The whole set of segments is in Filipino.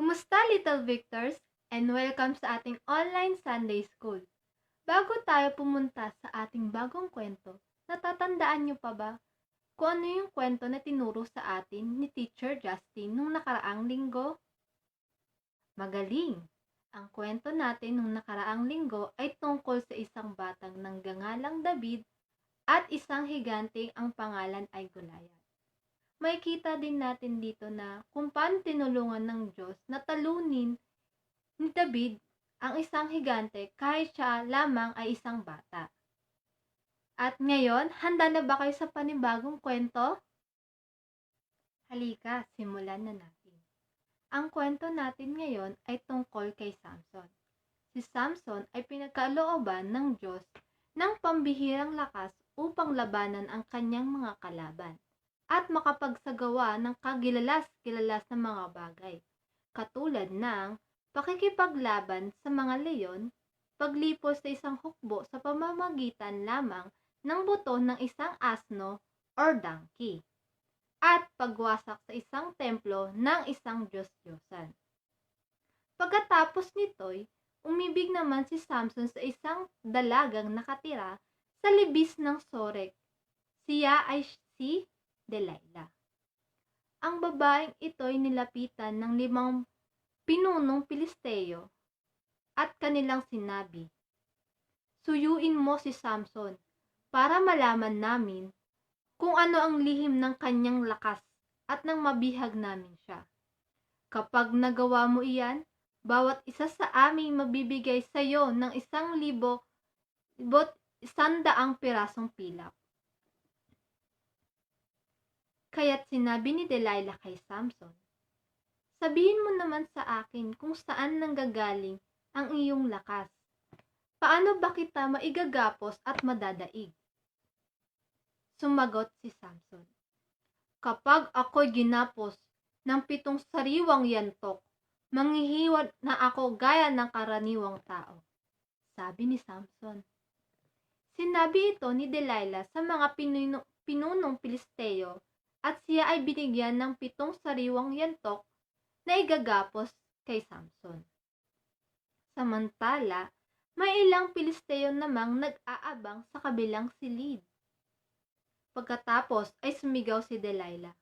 Kumusta, Little Victors? And welcome sa ating online Sunday School. Bago tayo pumunta sa ating bagong kwento, natatandaan niyo pa ba kung ano yung kwento na tinuro sa atin ni Teacher Justin nung nakaraang linggo? Magaling! Ang kwento natin nung nakaraang linggo ay tungkol sa isang batang nanggangalang David at isang higanteng ang pangalan ay Goliath. Makikita din natin dito na kung paano tinulungan ng Diyos na talunin ni David ang isang higante kahit siya lamang ay isang bata. At ngayon, handa na ba kayo sa panibagong kwento? Halika, simulan na natin. Ang kwento natin ngayon ay tungkol kay Samson. Si Samson ay pinagkalooban ng Diyos ng pambihirang lakas upang labanan ang kanyang mga kalaban at makapagsagawa ng kagilalas-gilalas na mga bagay, katulad ng pakikipaglaban sa mga leyon, paglipos sa isang hukbo sa pamamagitan lamang ng buto ng isang asno or donkey, at pagwasak sa isang templo ng isang Diyos-Diyosan. Pagkatapos nito'y, umibig naman si Samson sa isang dalagang nakatira sa libis ng Sorek. Siya ay si Delilah. Ang babaeng ito'y nilapitan ng 5 pinunong Pilisteo at kanilang sinabi, "Suyuin mo si Samson para malaman namin kung ano ang lihim ng kanyang lakas at nang mabihag namin siya. Kapag nagawa mo iyan, bawat isa sa aming mabibigay sa iyo ng 1,100 pirasong pilak." Kaya't sinabi ni Delilah kay Samson, "Sabihin mo naman sa akin kung saan nanggagaling ang iyong lakas. Paano ba kita maigagapos at madadaig?" Sumagot si Samson, "Kapag ako'y ginapos ng 7 sariwang yantok, manghihiwat na ako gaya ng karaniwang tao." Sabi ni Samson. Sinabi ito ni Delilah sa mga pinunong Pilisteo at siya ay binigyan ng 7 sariwang yantok na igagapos kay Samson. Samantala, may ilang Pilisteo namang nag-aabang sa kabilang silid. Pagkatapos ay sumigaw si Delilah,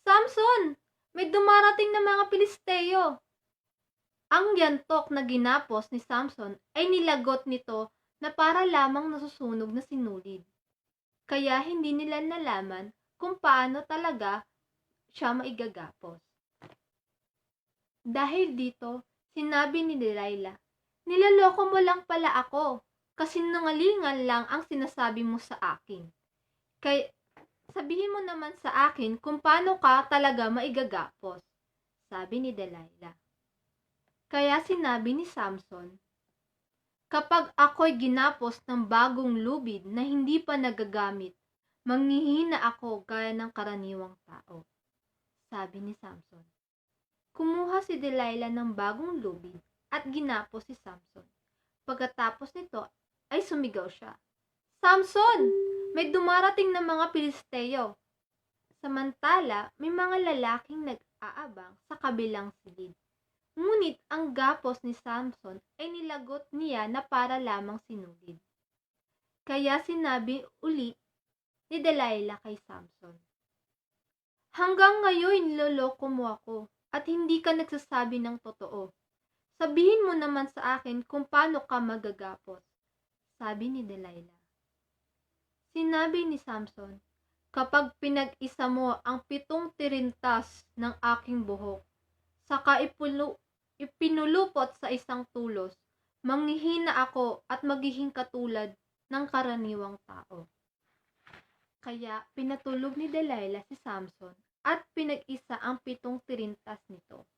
"Samson! May dumarating na mga Pilisteo!" Ang yantok na ginapos ni Samson ay nilagot nito na para lamang nasusunog na sinulid. Kaya hindi nila nalaman kung paano talaga siya maigagapos. Dahil dito, sinabi ni Delilah, "Niloloko mo lang pala ako, kasinungalingan lang ang sinasabi mo sa akin. Kaya sabihin mo naman sa akin kung paano ka talaga maigagapos." Sabi ni Delilah. Kaya sinabi ni Samson, "Kapag ako'y ginapos ng bagong lubid na hindi pa nagagamit, manghihina ako gaya ng karaniwang tao." Sabi ni Samson. Kumuha si Delilah ng bagong lubid at ginapos si Samson. Pagkatapos nito ay sumigaw siya, "Samson! May dumarating na mga Pilisteo!" Samantala, may mga lalaking nag-aabang sa kabilang silid. Ngunit ang gapos ni Samson ay nilagot niya na para lamang sinulid. Kaya sinabi uli ni Delilah kay Samson, "Hanggang ngayon niloloko mo ako at hindi ka nagsasabi ng totoo. Sabihin mo naman sa akin kung paano ka magagapos." Sabi ni Delilah. Sinabi ni Samson, "Kapag pinag-isa mo ang 7 tirintas ng aking buhok, saka ipinulupot sa isang tulos, manghihina ako at magiging katulad ng karaniwang tao." Kaya pinatulog ni Delilah si Samson at pinag-isa ang 7 tirintas nito.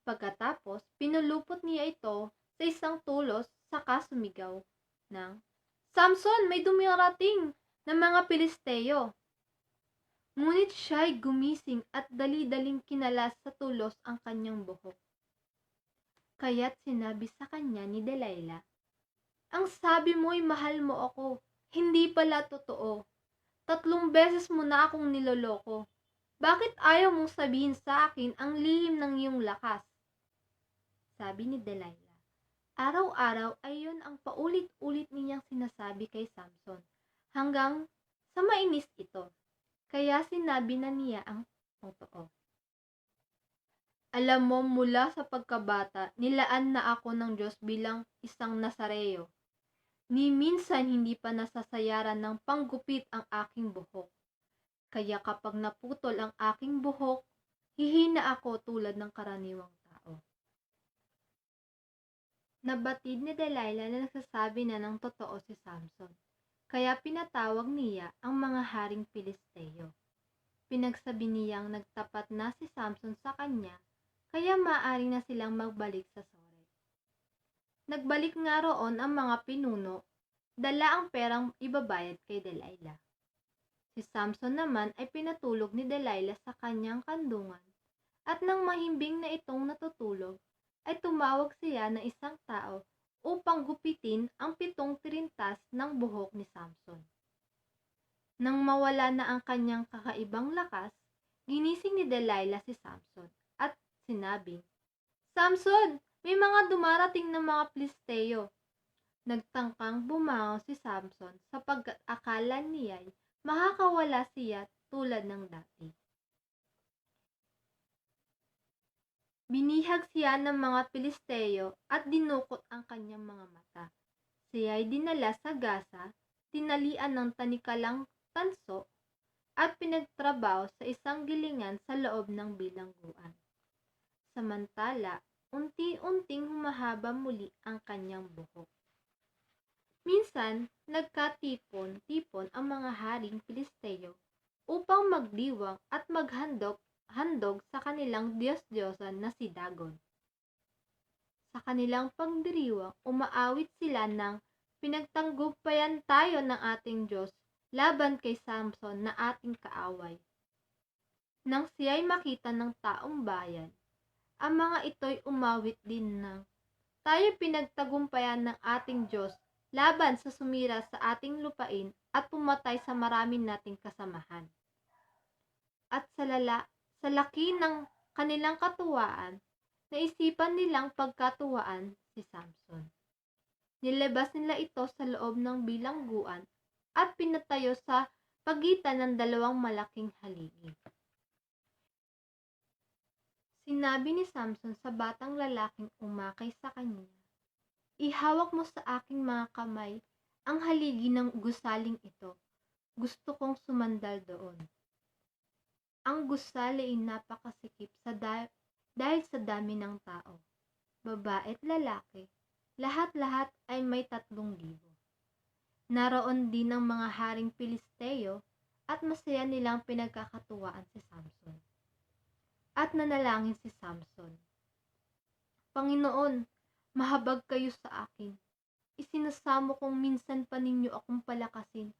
Pagkatapos, pinulupot niya ito sa isang tulos saka sumigaw ng, "Samson, may dumarating na mga Pilisteo!" Ngunit siya'y gumising at dali-daling kinalas sa tulos ang kanyang buhok. Kaya't sinabi sa kanya ni Delilah, "Ang sabi mo'y mahal mo ako, hindi pala totoo. 3 beses mo na akong niloloko. Bakit ayaw mong sabihin sa akin ang lihim ng iyong lakas?" sinasabi ni Delilah. Araw-araw ay yun ang paulit-ulit niyang sinasabi kay Samson hanggang sa mainis ito. Kaya sinabi na niya ang totoo. Alam mo, mula sa pagkabata, nilaan na ako ng Diyos bilang isang Nazareo. Ni minsan hindi pa nasasayaran ng panggupit ang aking buhok. Kaya kapag naputol ang aking buhok, hihina ako tulad ng karaniwang tao. Nabatid ni Delilah na nagsasabi na ng totoo si Samson, kaya pinatawag niya ang mga haring Pilisteo. Pinagsabi niyang nagtapat na si Samson sa kanya, kaya maaari na silang magbalik sa Sore. Nagbalik nga roon ang mga pinuno, dala ang perang ibabayad kay Delilah. Si Samson naman ay pinatulog ni Delilah sa kanyang kandungan, at nang mahimbing na itong natutulog, ay tumawag siya ng isang tao upang gupitin ang 7 tirintas ng buhok ni Samson. Nang mawala na ang kanyang kakaibang lakas, ginising ni Delilah si Samson at sinabing, "Samson, may mga dumarating na mga Pilisteo." Nagtangkang bumangon si Samson sapagkat akala niya'y makakawala siya tulad ng dati. Binihag siya ng mga Pilisteo at dinukot ang kanyang mga mata. Siya'y dinala sa Gaza, tinalian ng tanikalang tanso, at pinagtrabaho sa isang gilingan sa loob ng bilangguan. Samantala, unti-unting humahaba muli ang kanyang buhok. Minsan, nagkatipon-tipon ang mga haring Pilisteo upang magdiwang at handog sa kanilang Diyos-Diyosan na si Dagon. Sa kanilang pagdiriwang, umaawit sila ng "Pinagtagumpayan tayo ng ating Diyos laban kay Samson na ating kaaway." Nang siya'y makita ng taong bayan, ang mga ito'y umawit din ng "Tayo pinagtagumpayan ng ating Diyos laban sa sumira sa ating lupain at pumatay sa marami nating kasamahan." At sa laki ng kanilang katuwaan, naisipan nilang pagkatuwaan si Samson. Nilabas nila ito sa loob ng bilangguan at pinatayo sa pagitan ng 2 malaking haligi. Sinabi ni Samson sa batang lalaking umakay sa kanya, "Ihawak mo sa aking mga kamay ang haligi ng gusaling ito. Gusto kong sumandal doon." Ang gusali ay napakasikip dahil sa dami ng tao. Babae at lalaki, lahat-lahat ay may 3,000. Naroon din ang mga haring Pilisteo at masaya nilang pinagkakatuwaan si Samson. At nanalangin si Samson, "Panginoon, mahabag kayo sa akin. Isinasamo kong minsan pa ninyo akong palakasin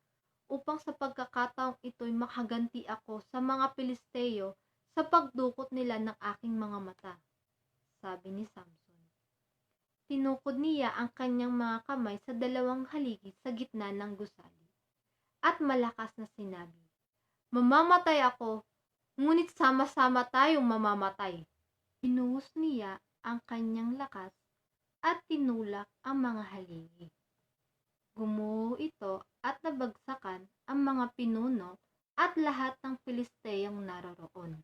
upang sa pagkakataong ito'y makaganti ako sa mga Pilisteo sa pagdukot nila ng aking mga mata." Sabi ni Samson. Tinukod niya ang kanyang mga kamay sa 2 haligi sa gitna ng gusali, at malakas na sinabi, "Mamamatay ako, ngunit sama-sama tayong mamamatay." Binuhos niya ang kanyang lakas at tinulak ang mga haligi. Gumuho ito at nabagsakan ang mga pinuno at lahat ng Pilisteyong naroroon.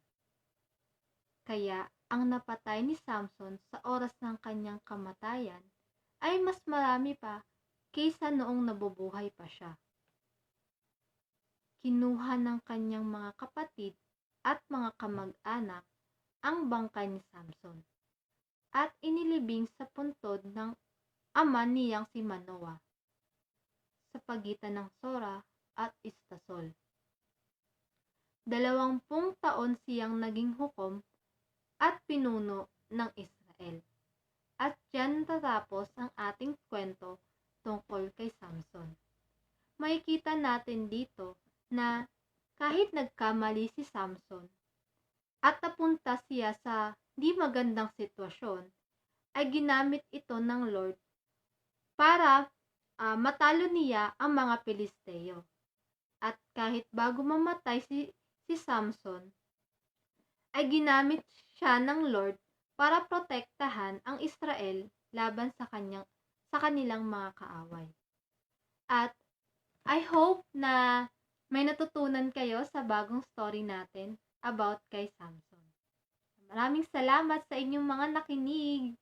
Kaya ang napatay ni Samson sa oras ng kanyang kamatayan ay mas marami pa kaysa noong nabubuhay pa siya. Kinuha ng kanyang mga kapatid at mga kamag-anak ang bangkay ni Samson at inilibing sa puntod ng ama niyang si Manoah sa pagitan ng Sora at Estasol. 20 taon siyang naging hukom at pinuno ng Israel. At diyan tatapos ang ating kwento tungkol kay Samson. Makikita natin dito na kahit nagkamali si Samson at napunta siya sa di magandang sitwasyon, ay ginamit ito ng Lord para matalo niya ang mga Pilisteo. At kahit bago mamatay si Samson, ay ginamit siya ng Lord para protektahan ang Israel laban sa kanilang mga kaaway. At I hope na may natutunan kayo sa bagong story natin about kay Samson. Maraming salamat sa inyong mga nakinig.